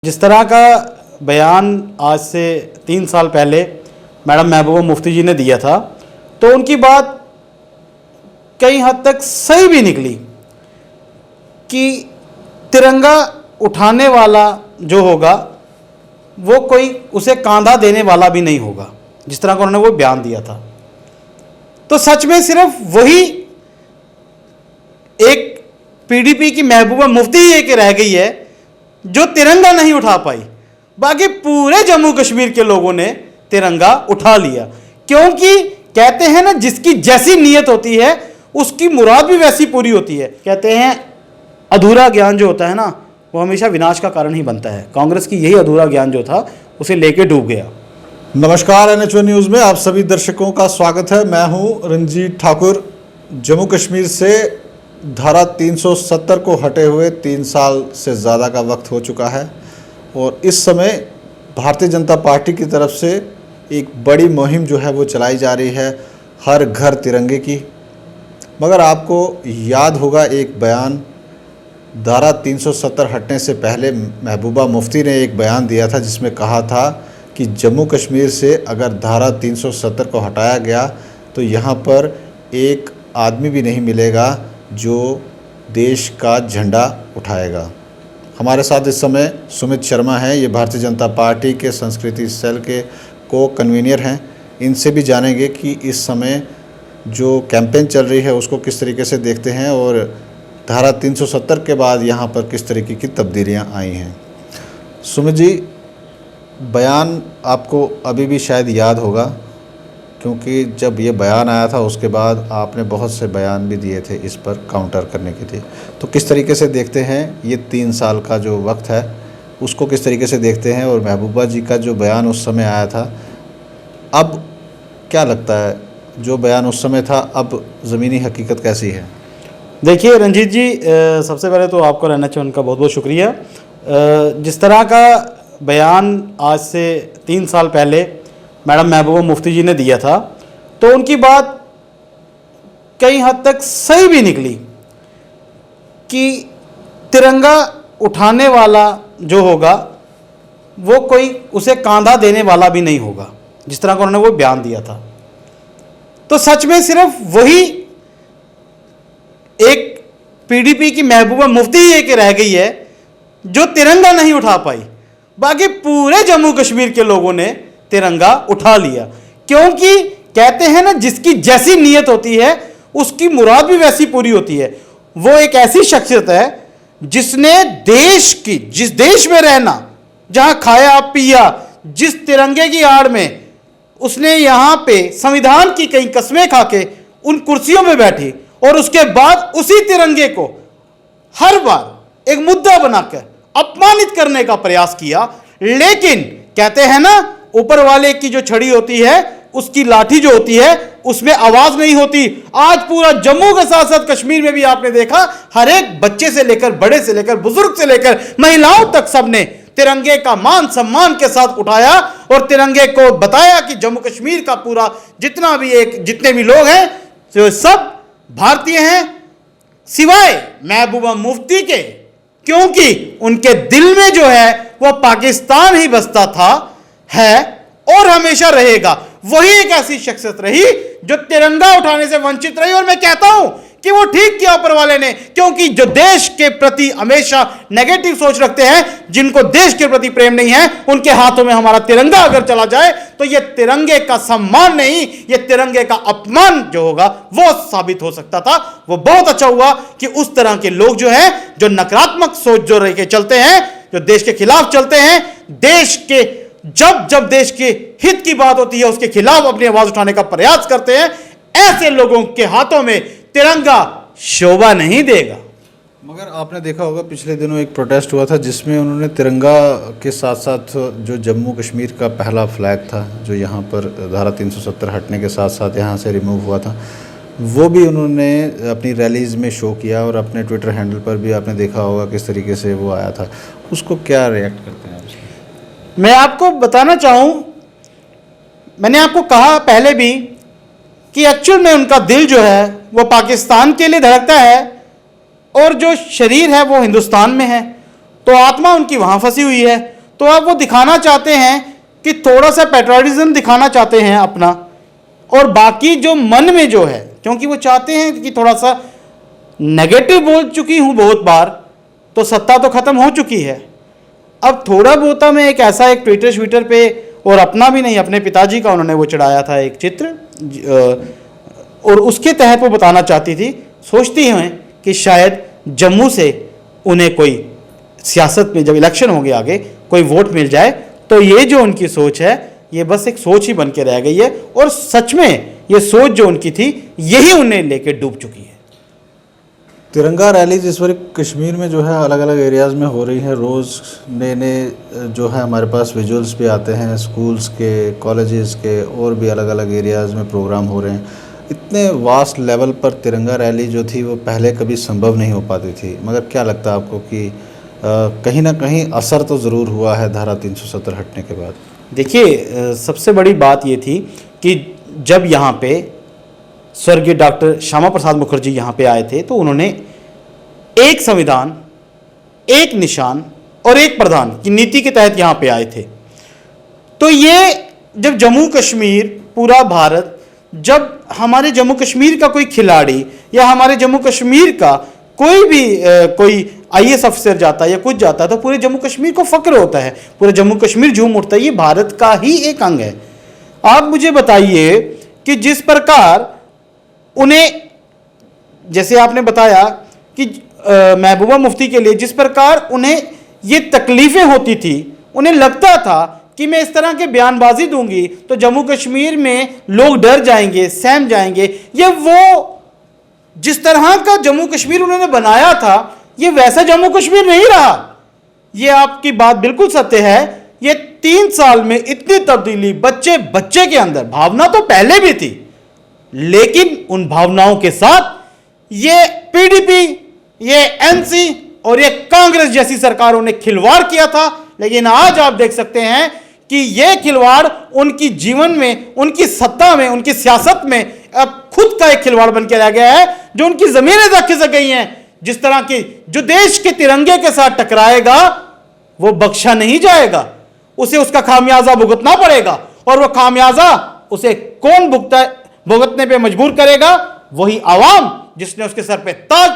जिस तरह का बयान आज से 3 साल पहले मैडम महबूबा मुफ्ती जी ने दिया था, तो उनकी बात कई हद तक सही भी निकली कि तिरंगा उठाने वाला जो होगा वो कोई उसे कांधा देने वाला भी नहीं होगा, जिस तरह का उन्होंने वो बयान दिया था। तो सच में सिर्फ वही एक पीडीपी की महबूबा मुफ्ती ही एक रह गई है जो तिरंगा नहीं उठा पाई। बाकी पूरे जम्मू कश्मीर के लोगों ने तिरंगा उठा लिया, क्योंकि कहते हैं ना, जिसकी जैसी नीयत होती है उसकी मुराद भी वैसी पूरी होती है। कहते हैं अधूरा ज्ञान जो होता है ना, वो हमेशा विनाश का कारण ही बनता है। कांग्रेस की यही अधूरा ज्ञान जो था उसे लेके डूब गया। नमस्कार, NH1 न्यूज़ में आप सभी दर्शकों का स्वागत है। मैं हूं रंजीत ठाकुर। जम्मू कश्मीर से धारा 370 को हटे हुए 3 साल से ज़्यादा का वक्त हो चुका है और इस समय भारतीय जनता पार्टी की तरफ से एक बड़ी मुहिम जो है वो चलाई जा रही है, हर घर तिरंगे की। मगर आपको याद होगा एक बयान धारा 370 हटने से पहले महबूबा मुफ्ती ने एक बयान दिया था जिसमें कहा था कि जम्मू कश्मीर से अगर धारा 370 को हटाया गया तो यहाँ पर एक आदमी भी नहीं मिलेगा जो देश का झंडा उठाएगा। हमारे साथ इस समय सुमित शर्मा हैं, ये भारतीय जनता पार्टी के संस्कृति सेल के को कन्वीनर हैं। इनसे भी जानेंगे कि इस समय जो कैंपेन चल रही है उसको किस तरीके से देखते हैं और धारा 370 के बाद यहाँ पर किस तरीके की तब्दीलियाँ आई हैं। सुमित जी, बयान आपको अभी भी शायद याद होगा, क्योंकि जब ये बयान आया था उसके बाद आपने बहुत से बयान भी दिए थे इस पर काउंटर करने के लिए। तो किस तरीके से देखते हैं ये 3 साल का जो वक्त है उसको किस तरीके से देखते हैं, और महबूबा जी का जो बयान उस समय आया था, अब क्या लगता है जो बयान उस समय था अब ज़मीनी हकीकत कैसी है? देखिए रंजीत जी, सबसे पहले तो आपको NH1 का बहुत बहुत शुक्रिया। जिस तरह का बयान आज से 3 साल पहले मैडम महबूबा मुफ्ती जी ने दिया था, तो उनकी बात कई हद तक सही भी निकली कि तिरंगा उठाने वाला जो होगा वो कोई उसे कांधा देने वाला भी नहीं होगा, जिस तरह का उन्होंने वो बयान दिया था। तो सच में सिर्फ वही एक पीडीपी की महबूबा मुफ्ती ही एक रह गई है जो तिरंगा नहीं उठा पाई। बाकी पूरे जम्मू कश्मीर के लोगों ने तिरंगा उठा लिया, क्योंकि कहते हैं ना, जिसकी जैसी नीयत होती है उसकी मुराद भी वैसी पूरी होती है। वो एक ऐसी शख्सियत है जिसने देश की, जिस देश में रहना, जहां खाया पिया, जिस तिरंगे की आड़ में उसने यहां पे संविधान की कई कस्में खा के उन कुर्सियों में बैठी और उसके बाद उसी तिरंगे को हर बार एक मुद्दा बनाकर अपमानित करने का प्रयास किया। लेकिन कहते हैं ना, ऊपर वाले की जो छड़ी होती है उसकी लाठी जो होती है उसमें आवाज नहीं होती। आज पूरा जम्मू के साथ साथ कश्मीर में भी आपने देखा, हर एक बच्चे से लेकर बड़े से लेकर बुजुर्ग से लेकर महिलाओं तक सबने तिरंगे का मान सम्मान के साथ उठाया और तिरंगे को बताया कि जम्मू कश्मीर का पूरा जितने भी लोग हैं तो सब भारतीय हैं, सिवाय महबूबा मुफ्ती के, क्योंकि उनके दिल में जो है वो पाकिस्तान ही बसता था, है और हमेशा रहेगा। वही एक ऐसी शख्सियत रही जो तिरंगा उठाने से वंचित रही। और मैं कहता हूं कि वो ठीक किया ऊपर वाले ने, क्योंकि जो देश के प्रति हमेशा नेगेटिव सोच रखते हैं, जिनको देश के प्रति प्रेम नहीं है, उनके हाथों में हमारा तिरंगा अगर चला जाए तो ये तिरंगे का सम्मान नहीं, ये तिरंगे का अपमान जो होगा वो साबित हो सकता था। वो बहुत अच्छा हुआ कि उस तरह के लोग जो हैं, जो नकारात्मक सोच जो रह के चलते हैं, जो देश के खिलाफ चलते हैं, देश के जब देश के हित की बात होती है उसके खिलाफ अपनी आवाज उठाने का प्रयास करते हैं, ऐसे लोगों के हाथों में तिरंगा शोभा नहीं देगा। मगर आपने देखा होगा पिछले दिनों एक प्रोटेस्ट हुआ था जिसमें उन्होंने तिरंगा के साथ साथ जो जम्मू कश्मीर का पहला फ्लैग था, जो यहाँ पर धारा 370 हटने के साथ साथ यहाँ से रिमूव हुआ था, वो भी उन्होंने अपनी रैलीज़ में शो किया और अपने ट्विटर हैंडल पर भी आपने देखा होगा किस तरीके से वो आया था। उसको क्या रिएक्ट करते हैं आप? मैं आपको बताना चाहूं, मैंने आपको कहा पहले भी कि एक्चुअल में उनका दिल जो है वो पाकिस्तान के लिए धड़कता है और जो शरीर है वो हिंदुस्तान में है। तो आत्मा उनकी वहाँ फंसी हुई है। तो अब वो दिखाना चाहते हैं कि थोड़ा सा पेट्रियटिज्म दिखाना चाहते हैं अपना, और बाकी जो मन में जो है, क्योंकि वो चाहते हैं कि थोड़ा सा नेगेटिव बोल चुकी हूँ बहुत बार, तो सत्ता तो खत्म हो चुकी है। अब थोड़ा बहुत मैं एक ऐसा एक ट्विटर पे, और अपना भी नहीं, अपने पिताजी का उन्होंने वो चढ़ाया था एक चित्र, और उसके तहत वो बताना चाहती थी, सोचती हैं कि शायद जम्मू से उन्हें कोई सियासत में जब इलेक्शन होंगे आगे कोई वोट मिल जाए, तो ये जो उनकी सोच है ये बस एक सोच ही बन के रह गई है, और सच में ये सोच जो उनकी थी यही उन्हें लेके डूब चुकी है। तिरंगा रैली जिस बार कश्मीर में जो है अलग अलग एरियाज़ में हो रही है, रोज़ नए नए जो है हमारे पास विजुअल्स भी आते हैं, स्कूल्स के, कॉलेजेस के, और भी अलग अलग एरियाज़ में प्रोग्राम हो रहे हैं। इतने वास्ट लेवल पर तिरंगा रैली जो थी वो पहले कभी संभव नहीं हो पाती थी, मगर क्या लगता है आपको कि कहीं ना कहीं असर तो ज़रूर हुआ है धारा 370 हटने के बाद? देखिए, सबसे बड़ी बात ये थी कि जब यहाँ पे स्वर्गीय डॉक्टर श्यामा प्रसाद मुखर्जी यहाँ पे आए थे, तो उन्होंने एक संविधान, एक निशान और एक प्रधान की नीति के तहत यहाँ पे आए थे। तो ये जब जम्मू कश्मीर, पूरा भारत, जब हमारे जम्मू कश्मीर का कोई खिलाड़ी या हमारे जम्मू कश्मीर का कोई भी कोई आईएएस अफसर जाता है या कुछ जाता है, तो पूरे जम्मू कश्मीर को फक्र होता है, पूरा जम्मू कश्मीर झूम उठता है। ये भारत का ही एक अंग है। आप मुझे बताइए कि जिस प्रकार उन्हें, जैसे आपने बताया कि महबूबा मुफ्ती के लिए जिस प्रकार उन्हें ये तकलीफें होती थी, उन्हें लगता था कि मैं इस तरह के बयानबाजी दूंगी तो जम्मू कश्मीर में लोग डर जाएंगे, सहम जाएंगे। ये वो जिस तरह का जम्मू कश्मीर उन्होंने बनाया था, ये वैसा जम्मू कश्मीर नहीं रहा। ये आपकी बात बिल्कुल सत्य है। ये 3 साल में इतनी तब्दीली बच्चे बच्चे के अंदर, भावना तो पहले भी थी, लेकिन उन भावनाओं के साथ ये पीडीपी, ये एनसी और ये कांग्रेस जैसी सरकारों ने खिलवाड़ किया था। लेकिन आज आप देख सकते हैं कि ये खिलवाड़ उनकी जीवन में, उनकी सत्ता में, उनकी सियासत में अब खुद का एक खिलवाड़ बन के रह गया है, जो उनकी जमीनें तक खिसक गई हैं। जिस तरह की जो देश के तिरंगे के साथ टकराएगा वो बख्शा नहीं जाएगा, उसे उसका खामियाजा भुगतना पड़ेगा। और वो खामियाजा उसे कौन भुगतने पे मजबूर करेगा? वही आवाम जिसने उसके सर पे ताज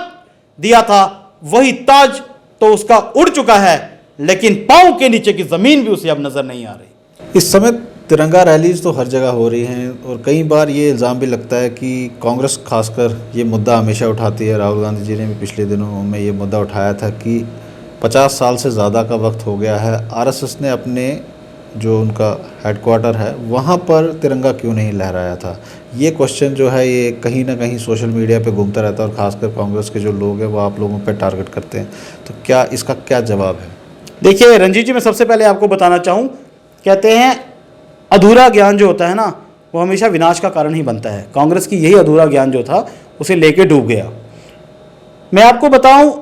दिया था। वही ताज तो उसका उड़ चुका है, लेकिन पांव के नीचे की जमीन भी उसे अब नजर नहीं आ रही। इस समय तिरंगा रैलीज तो हर जगह हो रही हैं, और कई बार ये इल्ज़ाम भी लगता है कि कांग्रेस खासकर ये मुद्दा हमेशा उठाती है। राहुल गांधी जी ने भी पिछले दिनों में ये मुद्दा उठाया था कि 50 साल से ज़्यादा का वक्त हो गया है, आरएसएस ने अपने जो उनका हेडक्वार्टर है वहाँ पर तिरंगा क्यों नहीं लहराया था। ये क्वेश्चन जो है ये कहीं ना कहीं सोशल मीडिया पे घूमता रहता है, और ख़ासकर कांग्रेस के जो लोग हैं वो आप लोगों पे टारगेट करते हैं। तो क्या इसका क्या जवाब है? देखिए रंजीत जी, मैं सबसे पहले आपको बताना चाहूँ, कहते हैं अधूरा ज्ञान जो होता है ना, वो हमेशा विनाश का कारण ही बनता है। कांग्रेस की यही अधूरा ज्ञान जो था उसे लेके डूब गया। मैं आपको बताऊं,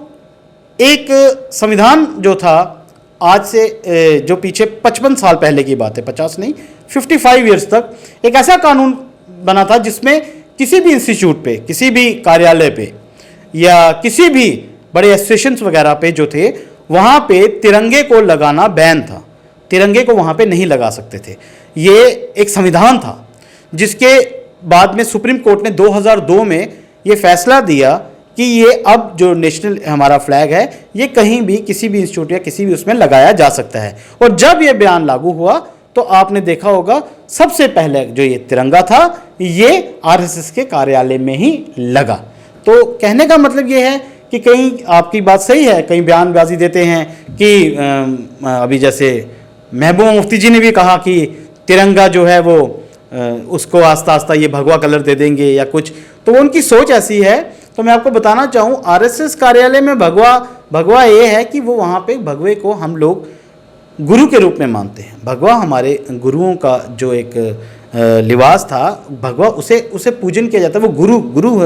एक संविधान जो था आज से जो पीछे 55 साल पहले की बात है, 50 नहीं 55 ईयर्स तक एक ऐसा कानून बना था जिसमें किसी भी इंस्टीट्यूट पे, किसी भी कार्यालय पे या किसी भी बड़े एसोसिएशंस वगैरह पे जो थे, वहाँ पे तिरंगे को लगाना बैन था। तिरंगे को वहाँ पे नहीं लगा सकते थे। ये एक संविधान था जिसके बाद में सुप्रीम कोर्ट ने 2002 में ये फैसला दिया कि ये अब जो नेशनल हमारा फ्लैग है ये कहीं भी किसी भी इंस्टीट्यूट या किसी भी उसमें लगाया जा सकता है। और जब ये बयान लागू हुआ तो आपने देखा होगा सबसे पहले जो ये तिरंगा था ये आरएसएस के कार्यालय में ही लगा। तो कहने का मतलब ये है कि कहीं आपकी बात सही है, कहीं बयानबाजी देते हैं कि अभी जैसे महबूबा मुफ्ती जी ने भी कहा कि तिरंगा जो है वो उसको आस्ता आस्ता ये भगवा कलर दे देंगे या कुछ, तो उनकी सोच ऐसी है। तो मैं आपको बताना चाहूँ, आरएसएस कार्यालय में भगवा ये है कि वो वहाँ पे भगवे को हम लोग गुरु के रूप में मानते हैं। भगवा हमारे गुरुओं का जो एक लिबास था, भगवा उसे पूजन किया जाता है। वो गुरु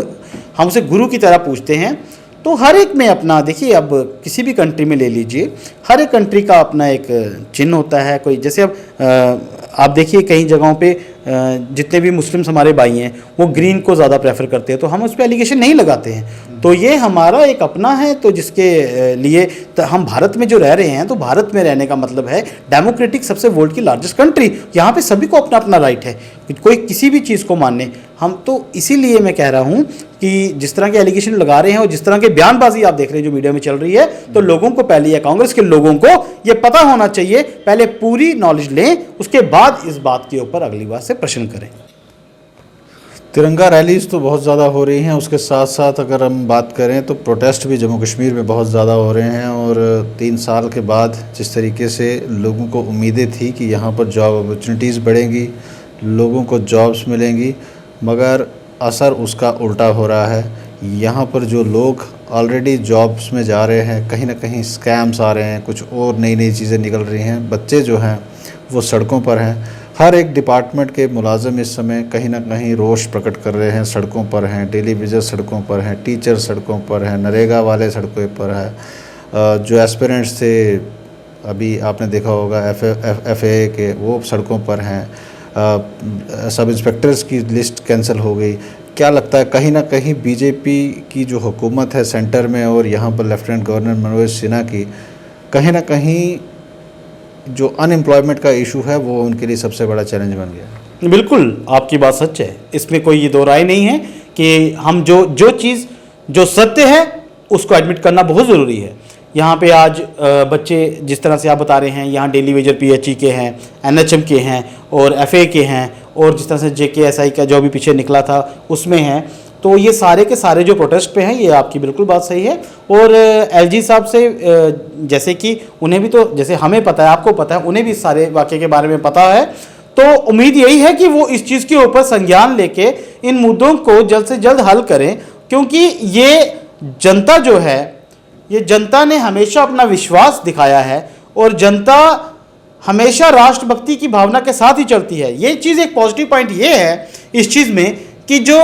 हम उसे गुरु की तरह पूजते हैं। तो हर एक में अपना, देखिए अब किसी भी कंट्री में ले लीजिए, हर एक कंट्री का अपना एक चिन्ह होता है। कोई जैसे अब आप देखिए कई जगहों पे जितने भी मुस्लिम्स हमारे भाई हैं वो ग्रीन को ज़्यादा प्रेफर करते हैं, तो हम उस पर एलिगेशन नहीं लगाते हैं। तो ये हमारा एक अपना है, तो जिसके लिए तो हम भारत में जो रह रहे हैं, तो भारत में रहने का मतलब है डेमोक्रेटिक, सबसे वर्ल्ड की लार्जेस्ट कंट्री, यहाँ पे सभी को अपना अपना राइट है कोई किसी भी चीज़ को मानने। हम तो इसीलिए मैं कह रहा हूँ कि जिस तरह के एलिगेशन लगा रहे हैं और जिस तरह के बयानबाजी आप देख रहे हैं जो मीडिया में चल रही है, तो लोगों को पहले, या कांग्रेस के लोगों को ये पता होना चाहिए, पहले पूरी नॉलेज लें, उसके बाद इस बात के ऊपर अगली बार से प्रश्न करें। तिरंगा रैलीज तो बहुत ज़्यादा हो रही हैं, उसके साथ साथ अगर हम बात करें तो प्रोटेस्ट भी जम्मू कश्मीर में बहुत ज़्यादा हो रहे हैं। और 3 साल के बाद जिस तरीके से लोगों को उम्मीदें थी कि यहाँ पर जॉब अपॉर्चुनिटीज़ बढ़ेंगी, लोगों को जॉब्स मिलेंगी, मगर असर उसका उल्टा हो रहा है। यहाँ पर जो लोग ऑलरेडी जॉब्स में जा रहे हैं, कहीं ना कहीं स्कैम्स आ रहे हैं, कुछ और नई नई चीज़ें निकल रही हैं, बच्चे जो हैं वो सड़कों पर हैं। हर एक डिपार्टमेंट के मुलाजिम इस समय कहीं ना कहीं रोष प्रकट कर रहे हैं, सड़कों पर हैं, डेली वेजर सड़कों पर हैं, टीचर सड़कों पर हैं, नरेगा वाले सड़कों पर हैं, जो एस्पिरेंट्स थे अभी आपने देखा होगा FAA के, वो सड़कों पर हैं, सब इंस्पेक्टर्स की लिस्ट कैंसिल हो गई। क्या लगता है कहीं ना कहीं बीजेपी की जो हुकूमत है सेंटर में और यहाँ पर लेफ्टिनेंट गवर्नर मनोज सिन्हा की, कहीं ना कहीं जो अनएम्प्लॉयमेंट का इशू है वो उनके लिए सबसे बड़ा चैलेंज बन गया? बिल्कुल आपकी बात सच है, इसमें कोई ये दो राय नहीं है कि हम जो चीज़ जो सत्य है उसको एडमिट करना बहुत ज़रूरी है। यहाँ पे आज बच्चे जिस तरह से आप बता रहे हैं, यहाँ डेली वेजर PHE के हैं, NHM के हैं और FA के हैं, और जिस तरह से JKSI का जो भी पीछे निकला था उसमें हैं, तो ये सारे के सारे जो प्रोटेस्ट पे हैं, ये आपकी बिल्कुल बात सही है। और LG साहब से जैसे कि उन्हें भी, तो जैसे हमें पता है, आपको पता है, उन्हें भी सारे वाक़े के बारे में पता है, तो उम्मीद यही है कि वो इस चीज़ के ऊपर संज्ञान लेके इन मुद्दों को जल्द से जल्द हल करें, क्योंकि ये जनता जो है, ये जनता ने हमेशा अपना विश्वास दिखाया है और जनता हमेशा राष्ट्रभक्ति की भावना के साथ ही चलती है। ये चीज़ एक पॉजिटिव पॉइंट ये है इस चीज़ में कि जो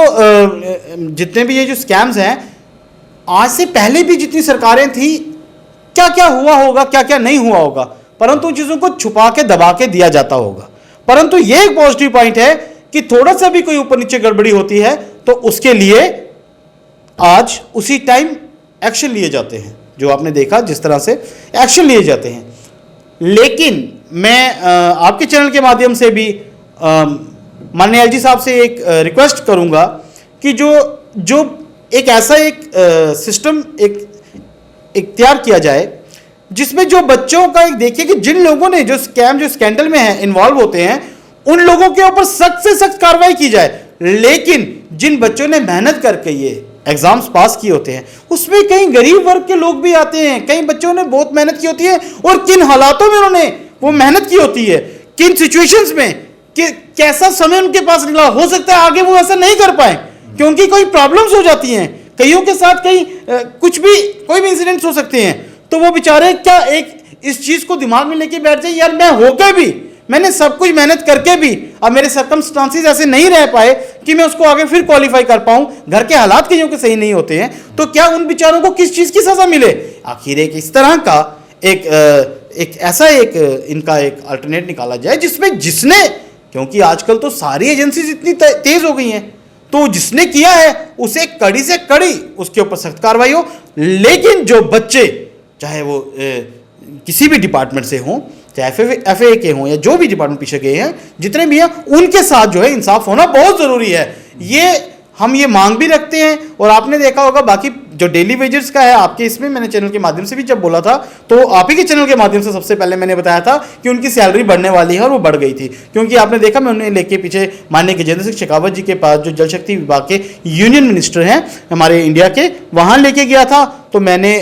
जितने भी ये जो स्कैम्स हैं, आज से पहले भी जितनी सरकारें थी, क्या क्या हुआ होगा, क्या क्या नहीं हुआ होगा, परंतु उन चीज़ों को छुपा के दबा के दिया जाता होगा। परंतु ये एक पॉजिटिव पॉइंट है कि थोड़ा सा भी कोई ऊपर नीचे गड़बड़ी होती है तो उसके लिए आज उसी टाइम एक्शन लिए जाते हैं, जो आपने देखा जिस तरह से एक्शन लिए जाते हैं। लेकिन मैं आपके चैनल के माध्यम से भी माननीय LG साहब से एक रिक्वेस्ट करूंगा कि जो एक ऐसा एक सिस्टम एक तैयार किया जाए जिसमें जो बच्चों का एक देखिए कि जिन लोगों ने जो स्कैंडल में है इन्वॉल्व होते हैं, उन लोगों के ऊपर सख्त से सख्त कार्रवाई की जाए। लेकिन जिन बच्चों ने मेहनत करके ये एग्जाम्स पास किए होते हैं, उसमें कई गरीब वर्ग के लोग भी आते हैं, कई बच्चों ने बहुत मेहनत की होती है, और किन हालातों में उन्होंने वो मेहनत की होती है, किन सिचुएशंस में, कि कैसा समय उनके पास निकला, हो सकता है आगे वो ऐसा नहीं कर पाए क्योंकि कोई प्रॉब्लम्स हो जाती हैं, कईयों के साथ कई कुछ भी कोई भी इंसिडेंट्स हो सकते हैं, तो वो बेचारे क्या एक इस चीज को दिमाग में लेके बैठ जाए, यार मैं होके भी, मैंने सब कुछ मेहनत करके भी अब मेरे सर्कमस्टांसेस ऐसे नहीं रह पाए कि मैं उसको आगे फिर क्वालिफाई कर पाऊं, घर के हालात कईयों के सही नहीं होते हैं, तो क्या उन बेचारों को किस चीज की सजा मिले? आखिर एक इस तरह का एक ऐसा एक इनका एक अल्टरनेट निकाला जाए जिसमें जिसने, क्योंकि आजकल तो सारी एजेंसीज इतनी तेज हो गई हैं, तो जिसने किया है उसे कड़ी से कड़ी उसके ऊपर सख्त कार्रवाई हो। लेकिन जो बच्चे चाहे वो किसी भी डिपार्टमेंट से हों, चाहे FA के हों या जो भी डिपार्टमेंट पीछे गए हैं, जितने भी हैं, उनके साथ जो है इंसाफ होना बहुत ज़रूरी है। हम ये मांग भी रखते हैं। और आपने देखा होगा बाकी जो डेली वेजर्स का है, आपके इसमें मैंने चैनल के माध्यम से भी जब बोला था, तो आप ही के चैनल के माध्यम से सबसे पहले मैंने बताया था कि उनकी सैलरी बढ़ने वाली है, और वो बढ़ गई थी, क्योंकि आपने देखा मैं उन्हें लेके पीछे माननीय गजेंद्र सिंह शेखावत जी के पास, जो जल शक्ति विभाग के यूनियन मिनिस्टर हैं हमारे इंडिया के, वहाँ लेके गया था। तो मैंने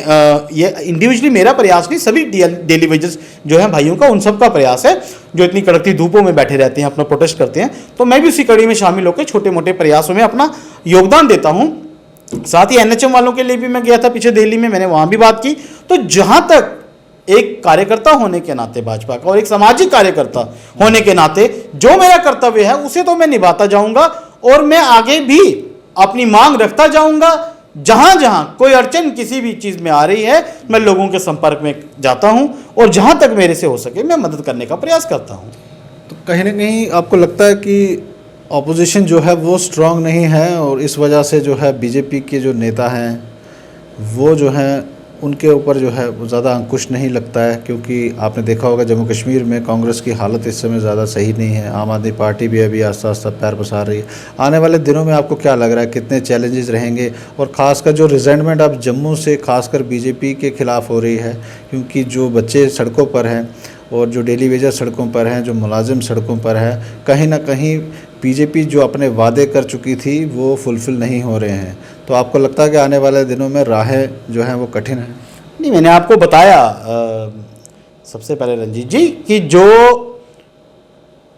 ये इंडिविजुअली मेरा प्रयास नहीं, सभी डेली वेजर्स जो हैं भाइयों का, उन सब का प्रयास है, जो इतनी कड़कती धूपों में बैठे रहते हैं, अपना प्रोटेस्ट करते हैं। तो मैं भी उसी कड़ी में शामिल होकर छोटे मोटे प्रयासों में अपना योगदान देता हूँ। साथ ही NHM वालों के लिए भी मैं गया था पीछे दिल्ली में, मैंने वहाँ भी बात की। तो जहाँ तक एक कार्यकर्ता होने के नाते भाजपा का, और एक सामाजिक कार्यकर्ता होने के नाते जो मेरा कर्तव्य है उसे तो मैं निभाता जाऊँगा, और मैं आगे भी अपनी मांग रखता जाऊँगा। जहां जहां कोई अड़चन किसी भी चीज में आ रही है, मैं लोगों के संपर्क में जाता हूं, और जहां तक मेरे से हो सके मैं मदद करने का प्रयास करता हूं। तो कहीं ना कहीं आपको लगता है कि ऑपोजिशन जो है वो स्ट्रांग नहीं है और इस वजह से जो है बीजेपी के जो नेता हैं वो जो हैं उनके ऊपर जो है वो ज़्यादा अंकुश नहीं लगता है, क्योंकि आपने देखा होगा जम्मू कश्मीर में कांग्रेस की हालत इस समय ज़्यादा सही नहीं है। आम आदमी पार्टी भी अभी आस्ता आस्ता पैर पसार रही है। आने वाले दिनों में आपको क्या लग रहा है कितने चैलेंजेस रहेंगे, और ख़ासकर जो रिजेंटमेंट अब जम्मू से खासकर बीजेपी के ख़िलाफ़ हो रही है, क्योंकि जो बच्चे सड़कों पर हैं और जो डेली वेजर सड़कों पर हैं, जो मुलाजिम सड़कों पर है, कहीं ना कहीं बीजेपी जो अपने वादे कर चुकी थी वो फुलफ़िल नहीं हो रहे हैं। तो आपको लगता है कि आने वाले दिनों में राहें जो हैं वो कठिन हैं? नहीं, मैंने आपको बताया सबसे पहले रंजीत जी कि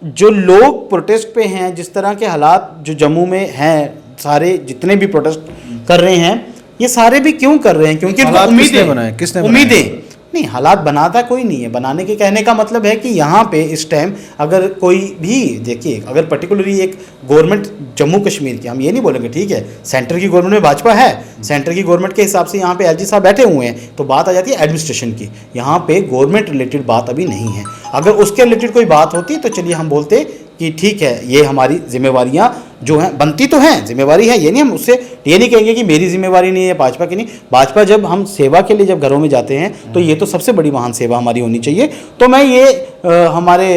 जो लोग प्रोटेस्ट पे हैं, जिस तरह के हालात जो जम्मू में हैं, सारे जितने भी प्रोटेस्ट कर रहे हैं ये सारे भी क्यों कर रहे हैं? क्योंकि उनको उम्मीदें, किसने उम्मीदें नहीं, हालात बनाता कोई नहीं है। बनाने के कहने का मतलब है कि यहाँ पे इस टाइम अगर कोई भी देखिए, अगर पर्टिकुलरली एक गवर्नमेंट जम्मू कश्मीर की, हम ये नहीं बोलेंगे ठीक है, सेंटर की गवर्नमेंट में भाजपा है, सेंटर की गवर्नमेंट के हिसाब से यहाँ पे एलजी साहब बैठे हुए हैं, तो बात आ जाती है एडमिनिस्ट्रेशन की। यहाँ पे गवर्नमेंट रिलेटेड बात अभी नहीं है। अगर उसके रिलेटेड कोई बात होती तो चलिए हम बोलते कि ठीक है, ये हमारी जिम्मेवारियाँ जो हैं बनती तो हैं, जिम्मेवारी है, ये नहीं, हम उससे ये नहीं कहेंगे कि मेरी जिम्मेवारी नहीं है, भाजपा की नहीं। भाजपा जब हम सेवा के लिए जब घरों में जाते हैं तो ये तो सबसे बड़ी महान सेवा हमारी होनी चाहिए। तो मैं ये हमारे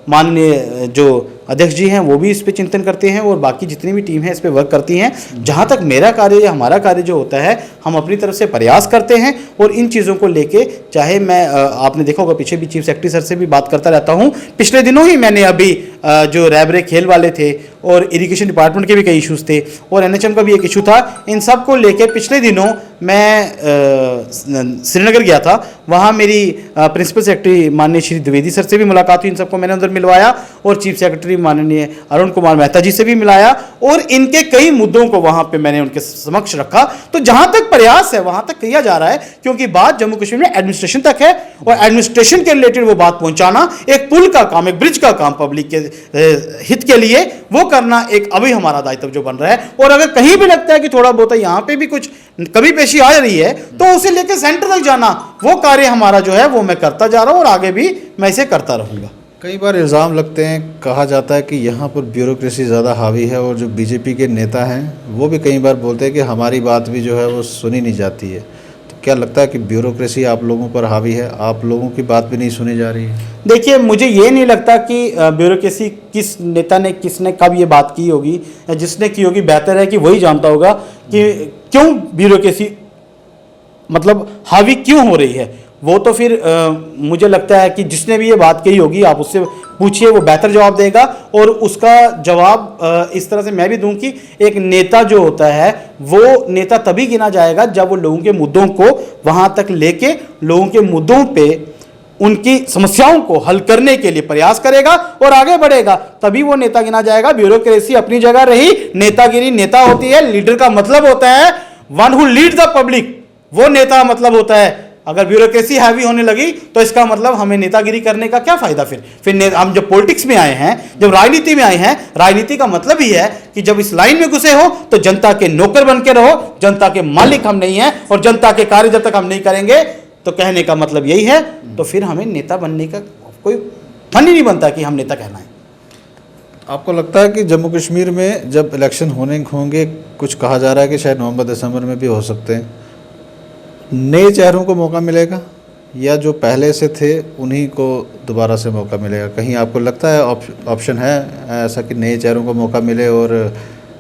माननीय जो अध्यक्ष जी हैं वो भी इस पे चिंतन करते हैं और बाकी जितनी भी टीम है इस पे वर्क करती हैं। जहाँ तक मेरा कार्य या हमारा कार्य जो होता है, हम अपनी तरफ से प्रयास करते हैं और इन चीज़ों को लेके, चाहे मैं आपने देखा होगा पीछे भी चीफ सेक्रेटरी सर से भी बात करता रहता हूँ। पिछले दिनों ही मैंने अभी जो रैबरे खेल वाले थे और इरिगेशन डिपार्टमेंट के भी कई इशूज़ थे और एनएचएम का भी एक इशू था, इन सब को लेके पिछले दिनों मैं श्रीनगर गया था। वहाँ मेरी प्रिंसिपल सेक्रेटरी माननीय श्री द्विवेदी सर से भी मुलाकात हुई, इन सबको मैंने उधर मिलवाया और चीफ सेक्रेटरी माननीय अरुण कुमार मेहता जी से भी मिलाया और इनके कई मुद्दों को वहाँ पे मैंने उनके समक्ष रखा। तो जहाँ तक प्रयास है वहाँ तक किया जा रहा है, क्योंकि बात जम्मू कश्मीर में एडमिनिस्ट्रेशन तक है और एडमिनिस्ट्रेशन के रिलेटेड वो बात पहुँचाना, एक पुल का काम, एक ब्रिज का काम पब्लिक के हित के लिए वो करना एक अभी हमारा दायित्व जो बन रहा है। और अगर कहीं भी लगता है कि थोड़ा बहुत यहाँ पे भी कुछ कमी पेशी आ रही है तो उसे लेकर सेंटर तक जाना, वो कार्य हमारा जो है वो मैं करता जा रहा हूँ और आगे भी मैं इसे करता रहूँगा। कई बार इल्ज़ाम लगते हैं, कहा जाता है कि यहाँ पर ब्यूरोक्रेसी ज़्यादा हावी है और जो बीजेपी के नेता हैं वो भी कई बार बोलते हैं कि हमारी बात भी जो है वो सुनी नहीं जाती है। तो क्या लगता है कि ब्यूरोक्रेसी आप लोगों पर हावी है, आप लोगों की बात भी नहीं सुनी जा रही है? देखिए, मुझे ये नहीं लगता कि ब्यूरोक्रेसी किस नेता ने किसने कब ये बात की होगी या जिसने की होगी, बेहतर है कि वही जानता होगा कि क्यों ब्यूरोक्रेसी मतलब हावी क्यों हो रही है। वो तो फिर मुझे लगता है कि जिसने भी ये बात कही होगी आप उससे पूछिए, वो बेहतर जवाब देगा। और उसका जवाब इस तरह से मैं भी दूं कि एक नेता जो होता है वो नेता तभी गिना जाएगा जब वो लोगों के मुद्दों को वहाँ तक लेके, लोगों के मुद्दों पे उनकी समस्याओं को हल करने के लिए प्रयास करेगा और आगे बढ़ेगा, तभी वो नेता गिना जाएगा। ब्यूरोक्रेसी अपनी जगह रही, नेतागिरी नेता होती है। लीडर का मतलब होता है one who lead the public, वो नेता मतलब होता है। अगर ब्यूरोक्रेसी हैवी होने लगी तो इसका मतलब हमें नेतागिरी करने का क्या फायदा? फिर हम जब पॉलिटिक्स में आए हैं, जब राजनीति में आए हैं, राजनीति का मतलब ही है कि जब इस लाइन में घुसे हो तो जनता के नौकर बन के रहो। जनता के मालिक हम नहीं हैं और जनता के कार्य जब तक हम नहीं करेंगे तो कहने का मतलब यही है। तो फिर हमें नेता बनने का कोई फन ही नहीं बनता कि हम नेता कहना है। आपको लगता है कि जम्मू कश्मीर में जब इलेक्शन होंगे, कुछ कहा जा रहा है कि शायद नवंबर दिसंबर में भी हो सकते हैं, नए चेहरों को मौका मिलेगा या जो पहले से थे उन्हीं को दोबारा से मौका मिलेगा? कहीं आपको लगता है ऑप्शन है ऐसा कि नए चेहरों को मौका मिले, और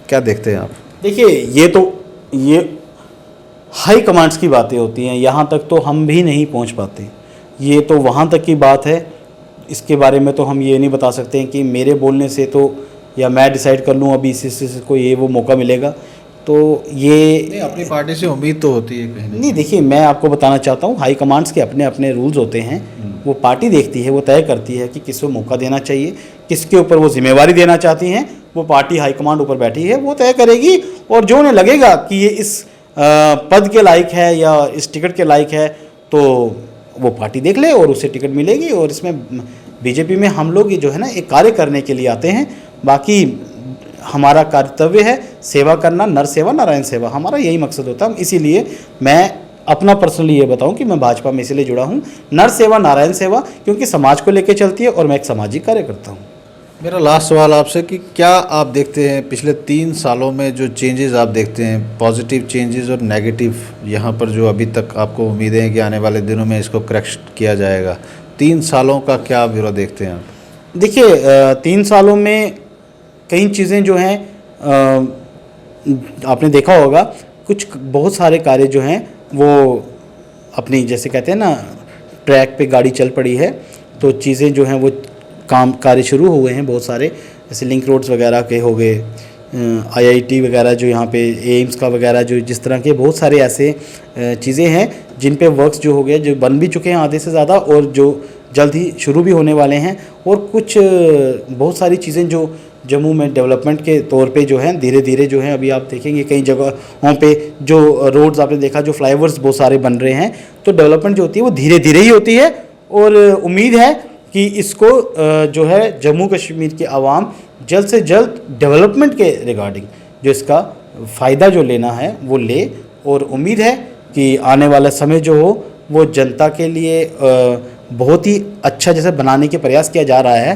क्या देखते हैं आप? देखिए, ये हाई कमांड्स की बातें होती हैं, यहाँ तक तो हम भी नहीं पहुँच पाते। ये तो वहाँ तक की बात है, इसके बारे में तो हम ये नहीं बता सकते हैं कि मेरे बोलने से तो या मैं डिसाइड कर लूँ अभी इसी को ये वो मौका मिलेगा। तो ये नहीं, अपनी पार्टी से उम्मीद तो होती है कहीं नहीं। देखिए, मैं आपको बताना चाहता हूँ, हाई कमांड्स के अपने अपने रूल्स होते हैं। वो पार्टी देखती है, वो तय करती है कि किसको मौका देना चाहिए, किसके ऊपर वो जिम्मेवारी देना चाहती हैं। वो पार्टी हाई कमांड ऊपर बैठी है, वो तय करेगी। और जो उन्हें लगेगा कि ये इस पद के लायक है या इस टिकट के लायक है तो वो पार्टी देख ले और उसे टिकट मिलेगी। और इसमें बीजेपी में हम लोग ये जो है ना एक कार्य करने के लिए आते हैं। बाकी हमारा कर्तव्य है सेवा करना, नर सेवा नारायण सेवा, हमारा यही मकसद होता है। इसीलिए मैं अपना पर्सनली ये बताऊं कि मैं भाजपा में इसलिए जुड़ा हूं, नर सेवा नारायण सेवा, क्योंकि समाज को लेकर चलती है और मैं एक सामाजिक कार्यकर्ता हूं। मेरा लास्ट सवाल आपसे कि क्या आप देखते हैं पिछले 3 सालों में जो चेंजेस आप देखते हैं, पॉजिटिव चेंजेस और नेगेटिव, यहाँ पर जो अभी तक आपको उम्मीदें हैं कि आने वाले दिनों में इसको करेक्ट किया जाएगा, 3 सालों का क्या ब्यूरो देखते हैं आप? देखिए 3 सालों में कई चीज़ें जो हैं आपने देखा होगा, कुछ बहुत सारे कार्य जो हैं वो अपनी जैसे कहते हैं ना ट्रैक पे गाड़ी चल पड़ी है, तो चीज़ें जो हैं वो काम कार्य शुरू हुए हैं बहुत सारे, जैसे लिंक रोड्स वगैरह के हो गए, आईआईटी वगैरह जो यहाँ पे एम्स का वगैरह, जो जिस तरह के बहुत सारे ऐसे चीज़ें हैं जिन पे वर्क्स जो हो गए, जो बन भी चुके हैं आधे से ज़्यादा और जो जल्द ही शुरू भी होने वाले हैं। और कुछ बहुत सारी चीज़ें जो जम्मू में डेवलपमेंट के तौर पे जो हैं धीरे धीरे जो हैं, अभी आप देखेंगे कई जगहों पे जो रोड्स आपने देखा, जो फ्लाईओवर्स बहुत सारे बन रहे हैं, तो डेवलपमेंट जो होती है वो धीरे धीरे ही होती है। और उम्मीद है कि इसको जो है जम्मू कश्मीर की आवाम जल्द से जल्द डेवलपमेंट के रिगार्डिंग जो इसका फ़ायदा जो लेना है वो ले, और उम्मीद है कि आने वाला समय जो हो वो जनता के लिए बहुत ही अच्छा जैसे बनाने के प्रयास किया जा रहा है,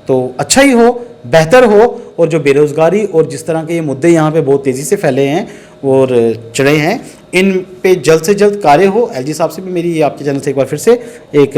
तो अच्छा ही हो, बेहतर हो। और जो बेरोज़गारी और जिस तरह के ये मुद्दे यहाँ पे बहुत तेज़ी से फैले हैं और चढ़े हैं, इन पे जल्द से जल्द कार्य हो। एलजी साहब से भी मेरी आपके चैनल से एक बार फिर से एक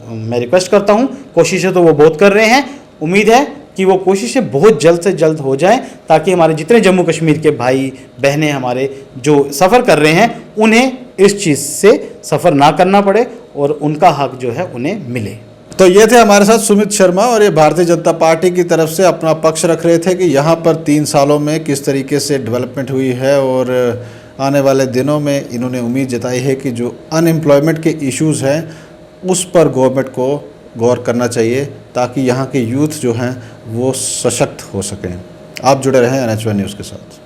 मैं रिक्वेस्ट करता हूँ, कोशिशें तो वो बहुत कर रहे हैं, उम्मीद है कि वो कोशिशें बहुत जल्द से जल्द हो जाएं, ताकि हमारे जितने जम्मू कश्मीर के भाई बहनें हमारे जो सफ़र कर रहे हैं उन्हें इस चीज़ से सफ़र ना करना पड़े और उनका हक जो है उन्हें मिले। तो ये थे हमारे साथ सुमित शर्मा, और ये भारतीय जनता पार्टी की तरफ से अपना पक्ष रख रहे थे कि यहाँ पर 3 सालों में किस तरीके से डेवलपमेंट हुई है, और आने वाले दिनों में इन्होंने उम्मीद जताई है कि जो अनएम्प्लॉयमेंट के इश्यूज़ हैं उस पर गवर्नमेंट को गौर करना चाहिए, ताकि यहाँ के यूथ जो हैं वो सशक्त हो सकें। आप जुड़े रहें NH1 न्यूज़ के साथ।